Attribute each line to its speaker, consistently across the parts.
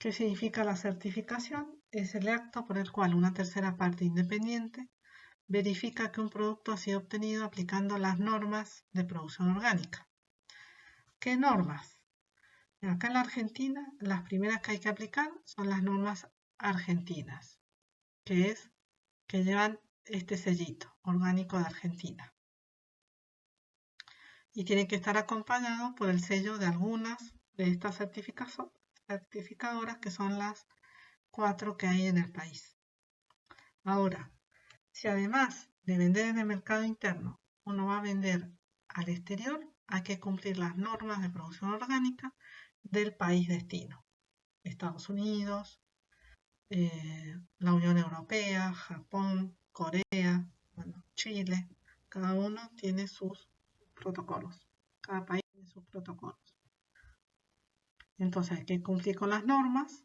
Speaker 1: ¿Qué significa la certificación? Es el acto por el cual una tercera parte independiente verifica que un producto ha sido obtenido aplicando las normas de producción orgánica. ¿Qué normas? Acá en la Argentina, las primeras que hay que aplicar son las normas argentinas, que llevan este sellito, orgánico de Argentina. Y tienen que estar acompañados por el sello de algunas de estas certificadoras, que son las 4 que hay en el país. Ahora, si además de vender en el mercado interno, uno va a vender al exterior, hay que cumplir las normas de producción orgánica del país destino. Estados Unidos, la Unión Europea, Japón, Corea, Chile, cada uno tiene sus protocolos. Cada país tiene sus protocolos. Entonces hay que cumplir con las normas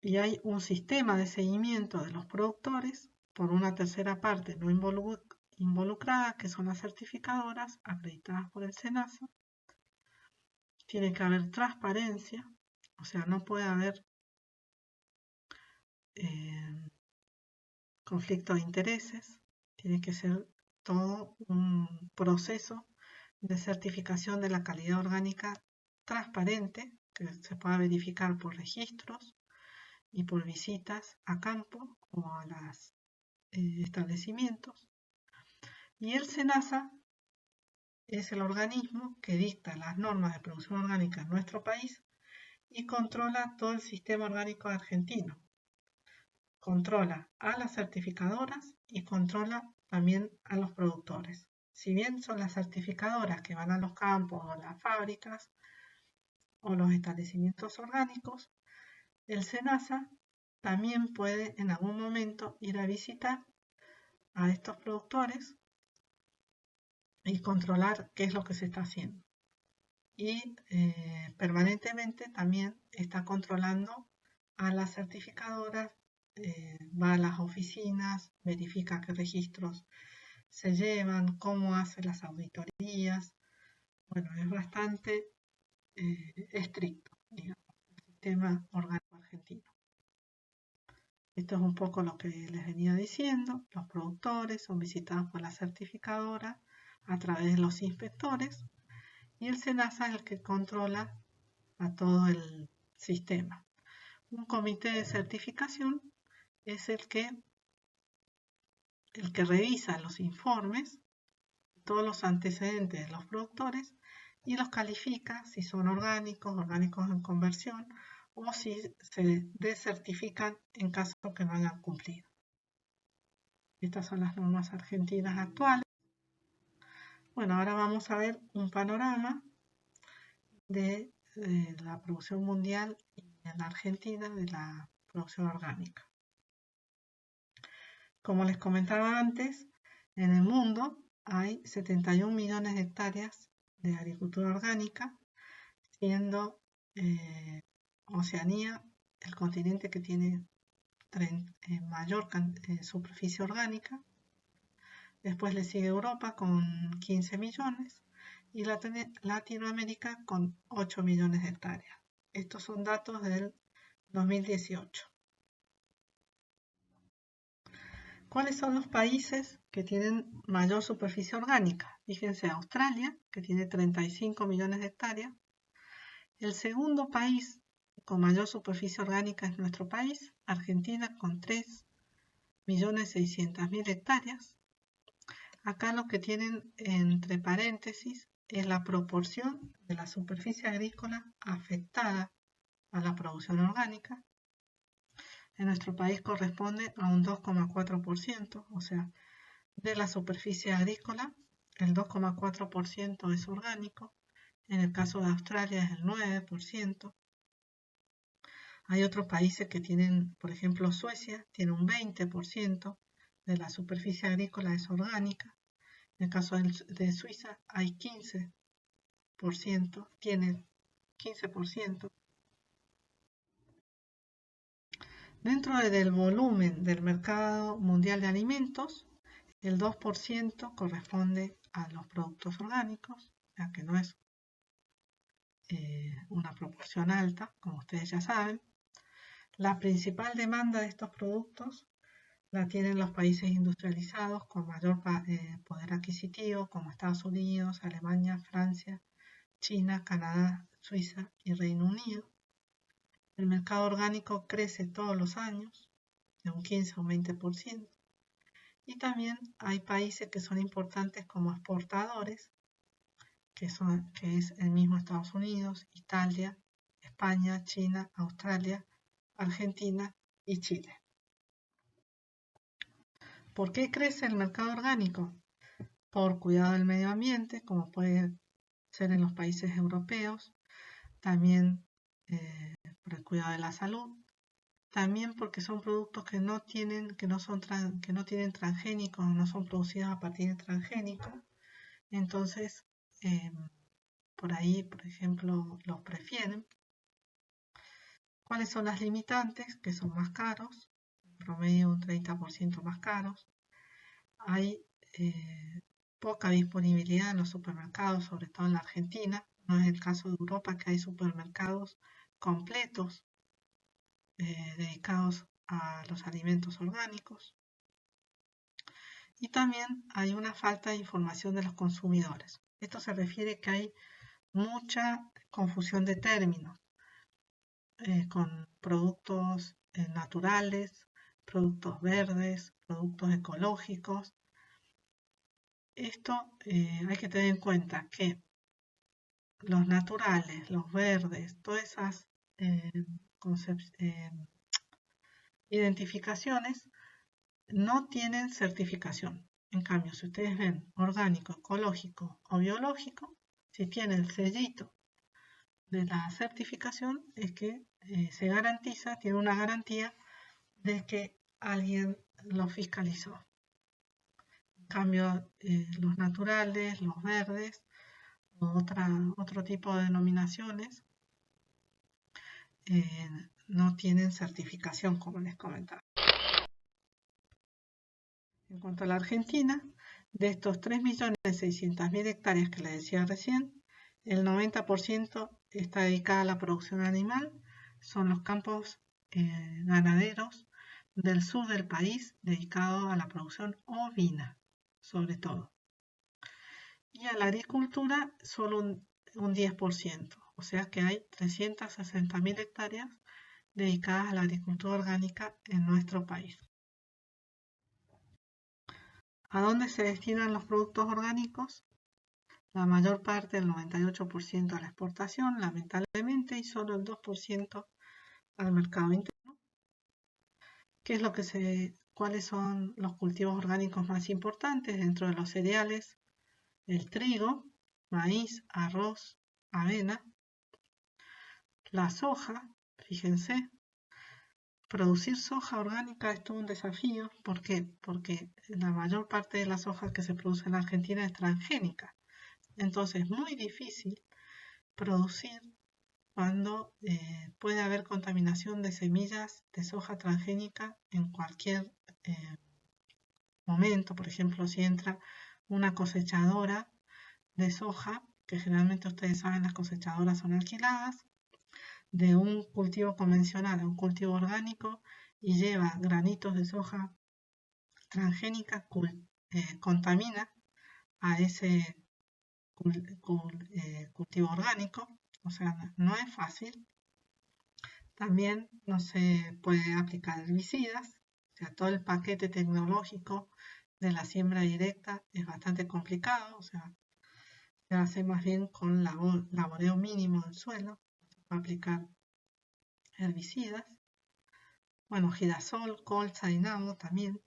Speaker 1: y hay un sistema de seguimiento de los productores por una tercera parte no involucrada, que son las certificadoras acreditadas por el SENASA. Tiene que haber transparencia, o sea, no puede haber conflicto de intereses. Tiene que ser todo un proceso de certificación de la calidad orgánica transparente, que se pueda verificar por registros y por visitas a campo o a los establecimientos. Y el SENASA es el organismo que dicta las normas de producción orgánica en nuestro país y controla todo el sistema orgánico argentino. Controla a las certificadoras y controla también a los productores. Si bien son las certificadoras que van a los campos o a las fábricas o los establecimientos orgánicos, el SENASA también puede en algún momento ir a visitar a estos productores y controlar qué es lo que se está haciendo. Y permanentemente también está controlando a las certificadoras, va a las oficinas, verifica qué registros se llevan, cómo hace las auditorías. Bueno, es bastante estricto, digamos, el sistema orgánico argentino. Esto es un poco lo que les venía diciendo. Los productores son visitados por la certificadora a través de los inspectores y el SENASA es el que controla a todo el sistema. Un comité de certificación es el que revisa los informes, todos los antecedentes de los productores y los califica si son orgánicos en conversión o si se desertifican en caso que no hayan cumplido. Estas son las normas argentinas actuales. Bueno, ahora vamos a ver un panorama de la producción mundial y en la Argentina de la producción orgánica. Como les comentaba antes, en el mundo hay 71 millones de hectáreas de agricultura orgánica, siendo Oceanía el continente que tiene mayor superficie orgánica. Después le sigue Europa con 15 millones y Latinoamérica con 8 millones de hectáreas. Estos son datos del 2018. ¿Cuáles son los países que tienen mayor superficie orgánica? Fíjense, Australia, que tiene 35 millones de hectáreas. El segundo país con mayor superficie orgánica es nuestro país, Argentina, con 3.600.000 hectáreas. Acá lo que tienen entre paréntesis es la proporción de la superficie agrícola afectada a la producción orgánica. En nuestro país corresponde a un 2,4%, o sea, de la superficie agrícola, el 2,4% es orgánico. En el caso de Australia es el 9%. Hay otros países que tienen, por ejemplo, Suecia tiene un 20% de la superficie agrícola es orgánica. En el caso de Suiza hay 15%, tiene 15%. Dentro del volumen del mercado mundial de alimentos, el 2% corresponde a los productos orgánicos, ya que no es una proporción alta, como ustedes ya saben. La principal demanda de estos productos la tienen los países industrializados con mayor poder adquisitivo, como Estados Unidos, Alemania, Francia, China, Canadá, Suiza y Reino Unido. El mercado orgánico crece todos los años, de un 15 a un 20%. Y también hay países que son importantes como exportadores, que es el mismo Estados Unidos, Italia, España, China, Australia, Argentina y Chile. ¿Por qué crece el mercado orgánico? Por cuidado del medio ambiente, como puede ser en los países europeos, también por el cuidado de la salud, también porque son productos que no tienen transgénicos, no son producidos a partir de transgénicos, entonces por ahí, por ejemplo, los prefieren. ¿Cuáles son las limitantes? Que son más caros, en promedio un 30% más caros. Hay poca disponibilidad en los supermercados, sobre todo en la Argentina. No es el caso de Europa, que hay supermercados completos dedicados a los alimentos orgánicos. Y también hay una falta de información de los consumidores. Esto se refiere que hay mucha confusión de términos con productos naturales, productos verdes, productos ecológicos. Esto hay que tener en cuenta que los naturales, los verdes, todas esas identificaciones no tienen certificación. En cambio, si ustedes ven orgánico, ecológico o biológico, si tiene el sellito de la certificación, es que se garantiza, tiene una garantía de que alguien lo fiscalizó. En cambio, los naturales, los verdes, otro tipo de denominaciones no tienen certificación, como les comentaba. En cuanto a la Argentina, de estos 3.600.000 hectáreas que les decía recién, el 90% está dedicada a la producción animal, son los campos ganaderos del sur del país dedicados a la producción ovina, sobre todo. Y a la agricultura solo un 10%, o sea que hay 360.000 hectáreas dedicadas a la agricultura orgánica en nuestro país. ¿A dónde se destinan los productos orgánicos? La mayor parte, el 98% a la exportación, lamentablemente, y solo el 2% al mercado interno. ¿Cuáles son los cultivos orgánicos más importantes dentro de los cereales? El trigo, maíz, arroz, avena, la soja, fíjense. Producir soja orgánica es todo un desafío. ¿Por qué? Porque la mayor parte de la soja que se produce en Argentina es transgénica. Entonces es muy difícil producir cuando puede haber contaminación de semillas de soja transgénica en cualquier momento. Por ejemplo, si entra una cosechadora de soja, que generalmente ustedes saben las cosechadoras son alquiladas, de un cultivo convencional a un cultivo orgánico y lleva granitos de soja transgénica, contamina a ese cultivo orgánico, o sea, no es fácil. También no se puede aplicar herbicidas, o sea, todo el paquete tecnológico de la siembra directa es bastante complicado, o sea, se hace más bien con laboreo mínimo del suelo, se puede aplicar herbicidas. Bueno, girasol, colza y nabo también.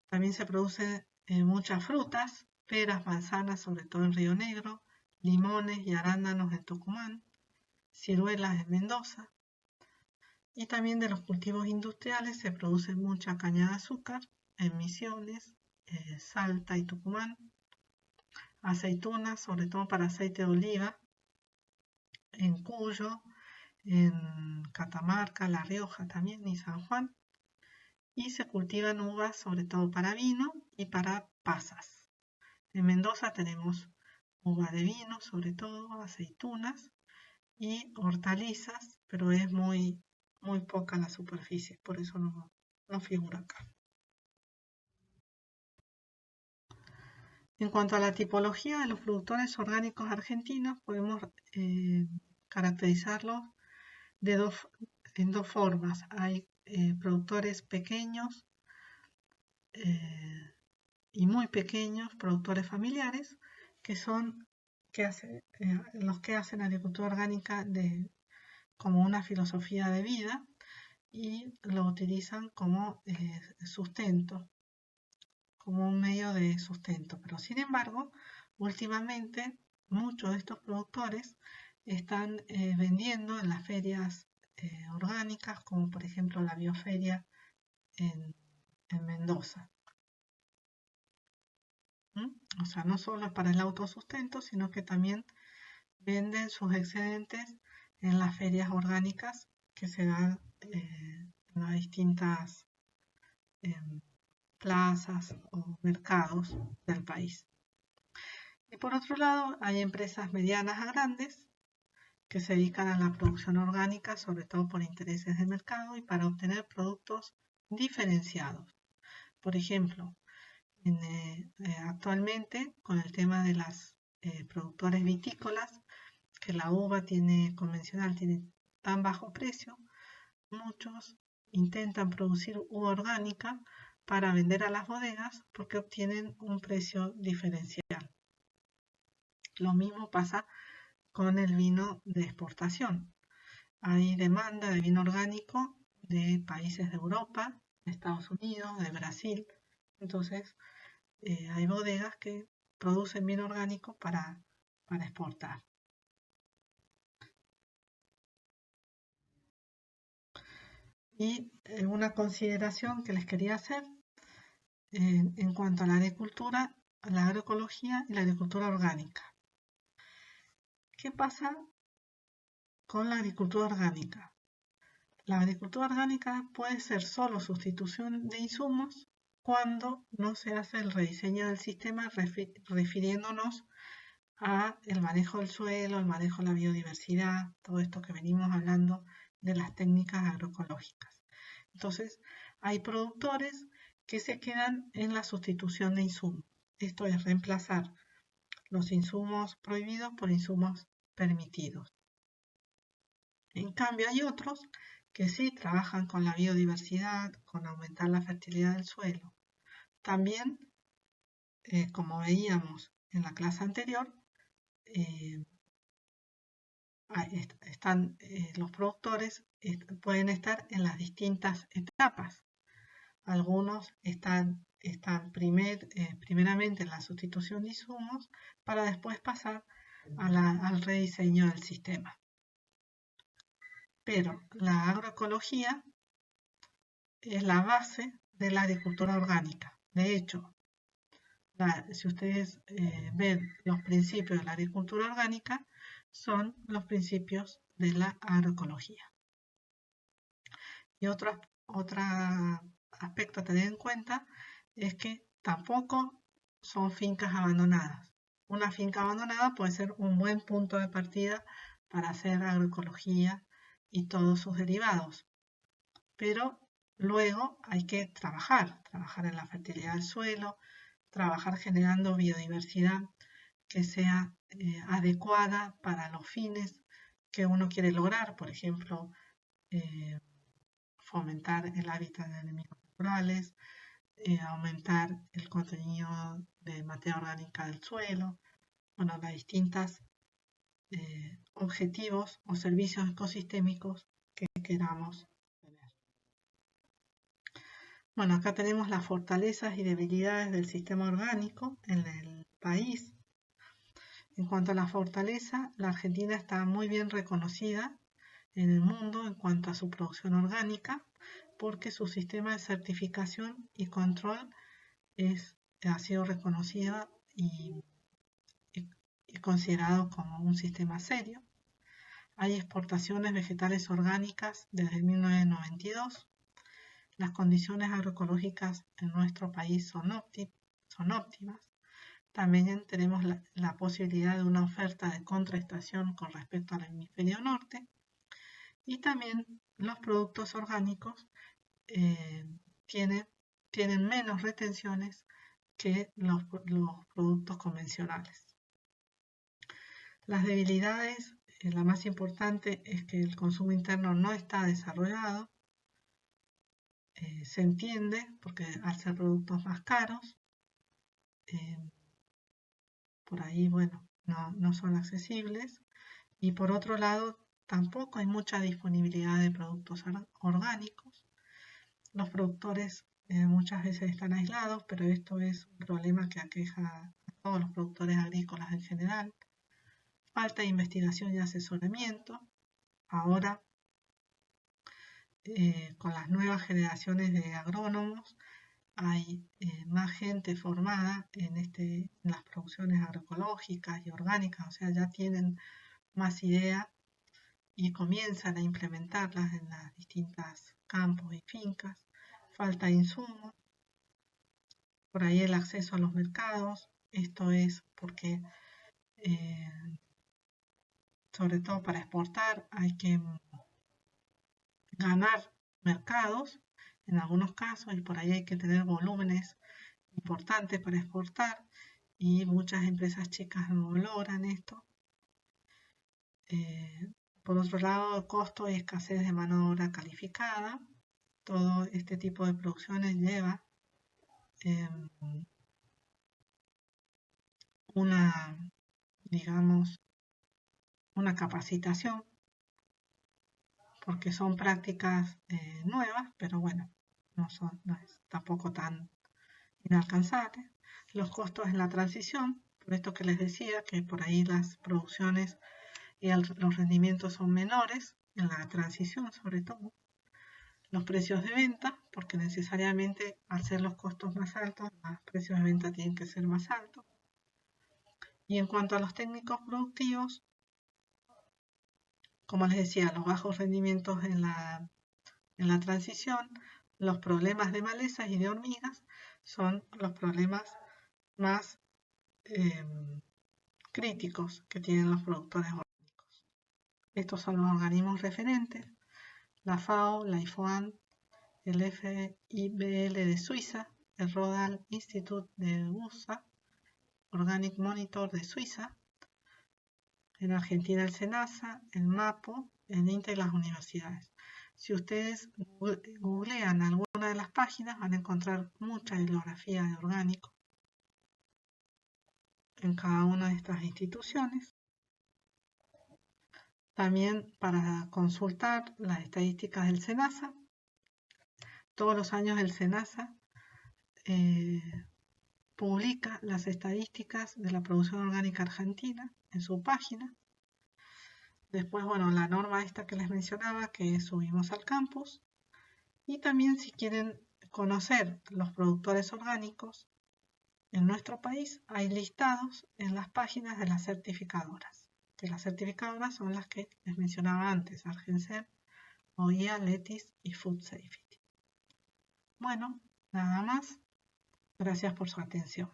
Speaker 1: También se producen muchas frutas, peras, manzanas, sobre todo en Río Negro, limones y arándanos en Tucumán, ciruelas en Mendoza. Y también de los cultivos industriales se produce mucha caña de azúcar en Misiones, Salta y Tucumán, aceitunas, sobre todo para aceite de oliva, en Cuyo, en Catamarca, La Rioja también y San Juan. Y se cultivan uvas sobre todo para vino y para pasas. En Mendoza tenemos uva de vino, sobre todo aceitunas, y hortalizas, pero es muy poca la superficie, por eso no figura acá. En cuanto a la tipología de los productores orgánicos argentinos, podemos caracterizarlos en dos formas. Hay productores pequeños y muy pequeños, productores familiares, que son los que hacen agricultura orgánica como una filosofía de vida y lo utilizan como sustento, como un medio de sustento. Pero sin embargo, últimamente muchos de estos productores están vendiendo en las ferias orgánicas, como por ejemplo la Bioferia en Mendoza. O sea, no solo para el autosustento, sino que también venden sus excedentes en las ferias orgánicas que se dan en las distintas plazas o mercados del país. Y por otro lado, hay empresas medianas a grandes que se dedican a la producción orgánica, sobre todo por intereses de mercado y para obtener productos diferenciados. Por ejemplo, actualmente con el tema de las productores vitícolas, que la uva convencional tiene tan bajo precio, muchos intentan producir uva orgánica para vender a las bodegas porque obtienen un precio diferencial. Lo mismo pasa con el vino de exportación. Hay demanda de vino orgánico de países de Europa, de Estados Unidos, de Brasil. Entonces, hay bodegas que producen vino orgánico para exportar. Y una consideración que les quería hacer en cuanto a la agricultura, la agroecología y la agricultura orgánica. ¿Qué pasa con la agricultura orgánica? La agricultura orgánica puede ser solo sustitución de insumos cuando no se hace el rediseño del sistema refiriéndonos a el manejo del suelo, el manejo de la biodiversidad, todo esto que venimos hablando de las técnicas agroecológicas. Entonces, hay productores que se quedan en la sustitución de insumos. Esto es reemplazar los insumos prohibidos por insumos permitidos. En cambio, hay otros que sí trabajan con la biodiversidad, con aumentar la fertilidad del suelo. También, como veíamos en la clase anterior, los productores pueden estar en las distintas etapas. Algunos están primeramente en la sustitución de insumos para después pasar al rediseño del sistema. Pero la agroecología es la base de la agricultura orgánica. De hecho, si ustedes ven los principios de la agricultura orgánica, son los principios de la agroecología. Y otro aspecto a tener en cuenta es que tampoco son fincas abandonadas. Una finca abandonada puede ser un buen punto de partida para hacer agroecología y todos sus derivados. Pero luego hay que trabajar en la fertilidad del suelo, trabajar generando biodiversidad que sea adecuada para los fines que uno quiere lograr, por ejemplo, fomentar el hábitat de enemigos naturales, aumentar el contenido de materia orgánica del suelo, bueno, las distintas objetivos o servicios ecosistémicos que queramos tener. Bueno, acá tenemos las fortalezas y debilidades del sistema orgánico en el país. En cuanto a la fortaleza, la Argentina está muy bien reconocida en el mundo en cuanto a su producción orgánica, porque su sistema de certificación y control ha sido reconocido y considerado como un sistema serio. Hay exportaciones vegetales orgánicas desde 1992. Las condiciones agroecológicas en nuestro país son óptimas. también tenemos la posibilidad de una oferta de contraestación con respecto al hemisferio norte, y también los productos orgánicos tienen menos retenciones que los productos convencionales. Las debilidades, la más importante es que el consumo interno no está desarrollado. Se entiende porque al ser productos más caros, por ahí, bueno, no son accesibles. Y por otro lado, tampoco hay mucha disponibilidad de productos orgánicos. Los productores muchas veces están aislados, pero esto es un problema que aqueja a todos los productores agrícolas en general. Falta de investigación y asesoramiento. Ahora, con las nuevas generaciones de agrónomos, hay más gente formada en las producciones agroecológicas y orgánicas, o sea, ya tienen más idea y comienzan a implementarlas en las distintas campos y fincas. Falta de insumos, por ahí el acceso a los mercados. Esto es porque, sobre todo para exportar, hay que ganar mercados en algunos casos, y por ahí hay que tener volúmenes importantes para exportar, y muchas empresas chicas no logran esto. Por otro lado, costo y escasez de mano de obra calificada. Todo este tipo de producciones lleva una capacitación, porque son prácticas nuevas, pero bueno, no es tampoco tan inalcanzable. Los costos en la transición, por esto que les decía, que por ahí las producciones y los rendimientos son menores en la transición, sobre todo. Los precios de venta, porque necesariamente al ser los costos más altos, los precios de venta tienen que ser más altos. Y en cuanto a los técnicos productivos, como les decía, los bajos rendimientos en la transición, los problemas de malezas y de hormigas son los problemas más críticos que tienen los productores orgánicos. Estos son los organismos referentes: la FAO, la IFOAM, el FIBL de Suiza, el Rodal Institute de USA, Organic Monitor de Suiza, en Argentina el SENASA, el MAPO, el INTA y las universidades. Si ustedes googlean alguna de las páginas, van a encontrar mucha bibliografía de orgánico en cada una de estas instituciones. También para consultar las estadísticas del SENASA. Todos los años el SENASA publica las estadísticas de la producción orgánica argentina en su página. Después, bueno, la norma esta que les mencionaba, que subimos al campus. Y también, si quieren conocer los productores orgánicos en nuestro país, hay listados en las páginas de las certificadoras. Que las certificadoras son las que les mencionaba antes: Argencep, OIA, Letis y Food Safety. Bueno, nada más. Gracias por su atención.